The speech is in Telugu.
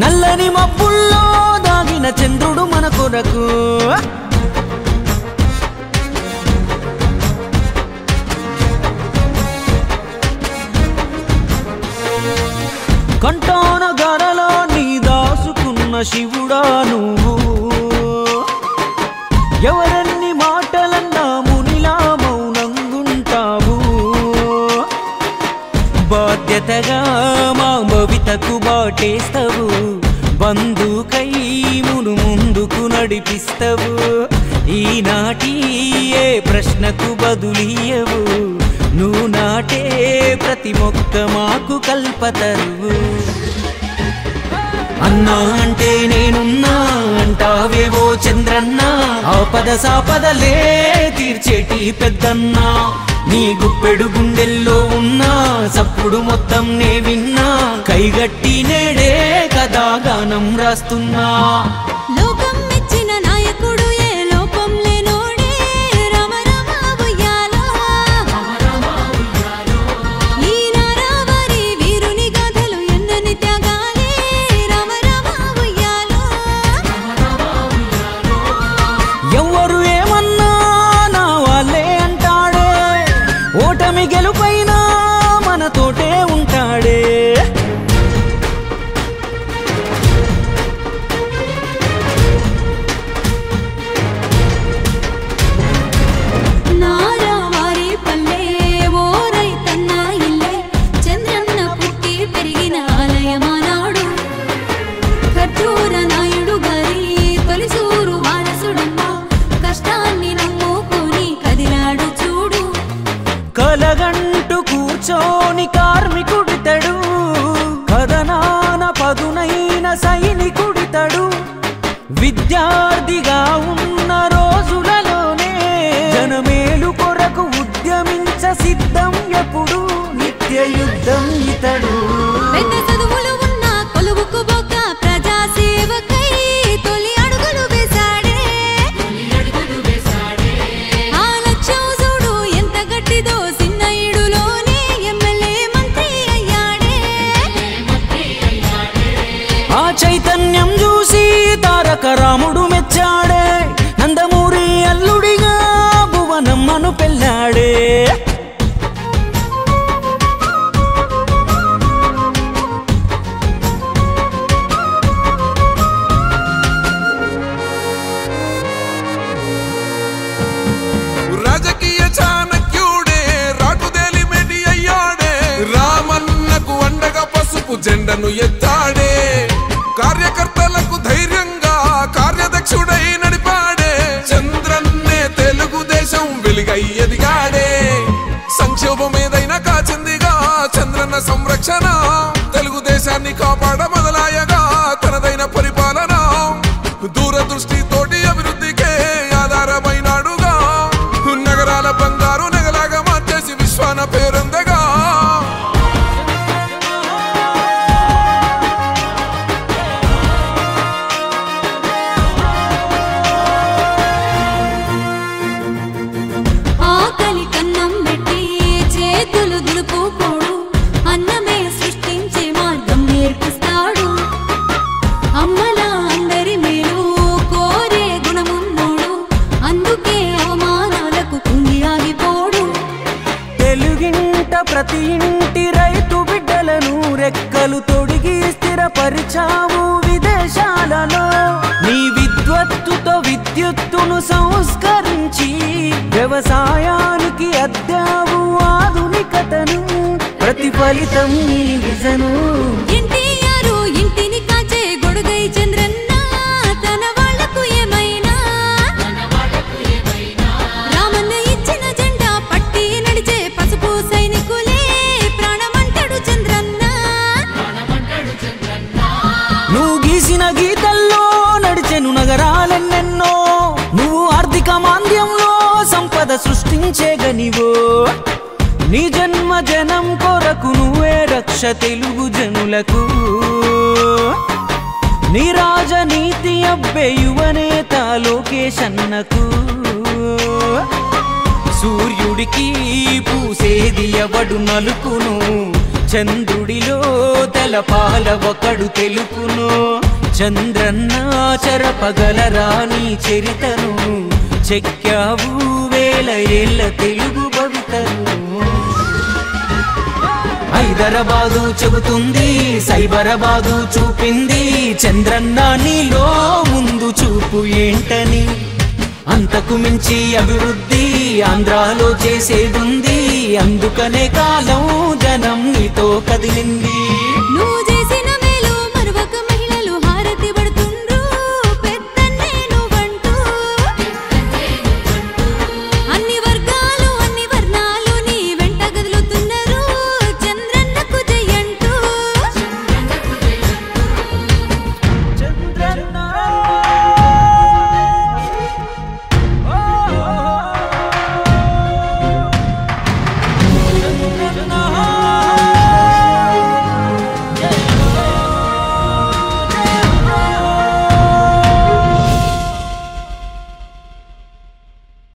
నల్లని మబ్బుల్లో దాగిన చంద్రుడు మన కొరకు కంటాన గరలో నీ దాసుకున్న శివుడా నువ్వు ఎవరన్ని మాటలన్నా మునిలా మౌనంగుంటావు బాధ్యతగా మా భవితకు బాటేస్తావు బంధుకై మును ముందుకు నడిపిస్తావు ఈనాటి ఏ ప్రశ్నకు బదులియవు నువ్వు నాటే ప్రతి మొక్క మాకు కల్పతరువు అన్నా అంటే నేనున్నా అంటావేవో చంద్రన్న ఆపద సాపదలే తీర్చేటి పెద్దన్నా నీ గుప్పెడు గుండెల్లో ఉన్నా సప్పుడు మొత్తం నే విన్నా కైగట్టి నేడే కదా గానం రాస్తున్నా లోకం మెచ్చిన నాయకుడు ఏ లోపం లేనోడే రామ రామ ఉయ్యాలో ఈ నారావారి వీరుని గాథలు ఎన్నని త్యాగాలే రామ రామ ఉయ్యాలో ఎవరు ఏమన్నా నా వాళ్ళే అంటాడే ఓటమి గెలుపైనా మనతోటే ఉంటాడే నారావారి పల్లె ఓ రైతన్న ఇల్లే చంద్రన్న పుట్టి పెరిగిన ఆలయమానాడు ఖర్జూర నాయుడు గారి తొలిసూరు వారసుడమ్మ కష్టాన్ని నమ్ముకొని కదిలాడు చూడు కలగంటు కూర్చోని కార్మికుడితడు కథనాన పదునైన సైనికుడితడు విద్యార్థిగా ఉన్న రోజులలోనే జనమేలు కొరకు ఉద్యమించ సిద్ధం ఎప్పుడు నిత్య యుద్ధం ఇతడు పెద్ద చదువులు ఉన్న కొలువుకు బొక్క ప్రజా సేవకై తొలి అడుగులు వేశాడే ఆ లక్ష్యం చూడు ఎంత గట్టిదో చిన్న ఈడులోనే ఎమ్మెల్యే మంత్రి అయ్యాడే ఆ చైతన్యం చూసి తారక రాముడు మెచ్చాడే నందమూరి అల్లుడిగా భువనమ్మను పెళ్ళాడే రాజకీయ చాణక్యుడే రాటుదేలి మెడి అయ్యాడే రామన్నకు అండగా పసుపు జెండను ఎత్తాడే కార్యకర్తలకు ధైర్యంగా కార్యదక్షుడై నడిపాడే చంద్రన్నే తెలుగుదేశం వెలుగై ఎదిగాడే సంక్షోభం ఏదైనా కాచిందిగా చంద్రన్న సంరక్షణ తెలుగుదేశాన్ని కాపాడ మొదలాయగా తనదైన పరిపాలన దూరదృష్టితోటి అభివృద్ధికే ఆధారమైనాడుగా నగరాల బంగారు నగలాగా మార్చేసి విశ్వాన పేరొందగా ఆకలి కన్నం పెట్టి చేతులు దులుపుకోడు అన్నమే సృష్టించే మార్గం నేర్పిస్తాడు అమ్మల అందరి మేలు కోరే గుణమున్నోడు అందుకే అవమానాలకు కుంగి ఆగిపోడు తెలుగింట ప్రతి ఇంటి రైతు బిడ్డలను రెక్కలు తొడిగి స్థిరపరిచావు విదేశాలలో నీ విద్వత్తుతో విద్యుత్తును సంస్కరించి వ్యవసాయానికి అద్దావు ఆధునికతను ప్రతిఫలితం నీ విజను ఎన్టీఆర్ ఇంటిని కాచే గొడుగై చంద్రన్న తన వాళ్ళ నగరాలెన్నెన్నో నువ్వు ఆర్థిక మాంద్యంలో సంపద సృష్టించేగనివో నీ జన్మ జనం కొరకు నువ్వే రక్ష తెలుగు జనులకు నీ రాజనీతి అబ్బే యువనేత లోకేష్ అన్నకు సూర్యుడికి పూసేది ఎవడు నలుపును చంద్రుడిలో తలపాల ఒకడు తెలుపును చంద్రన్న చెరపగలరా నీ చరితను చెక్కావు వేల ఏళ్ళ తెలుగు భవితను హైదరాబాదు చెబుతుంది సైబరాబాదు చూపింది చంద్రన్న నీలో ముందు చూపు ఏంటని అంతకు మించి అభివృద్ధి ఆంధ్రాలో చేసేదుంది అందుకనే కాలం జనం నీతో కదిలింది నువ్వు చేసిన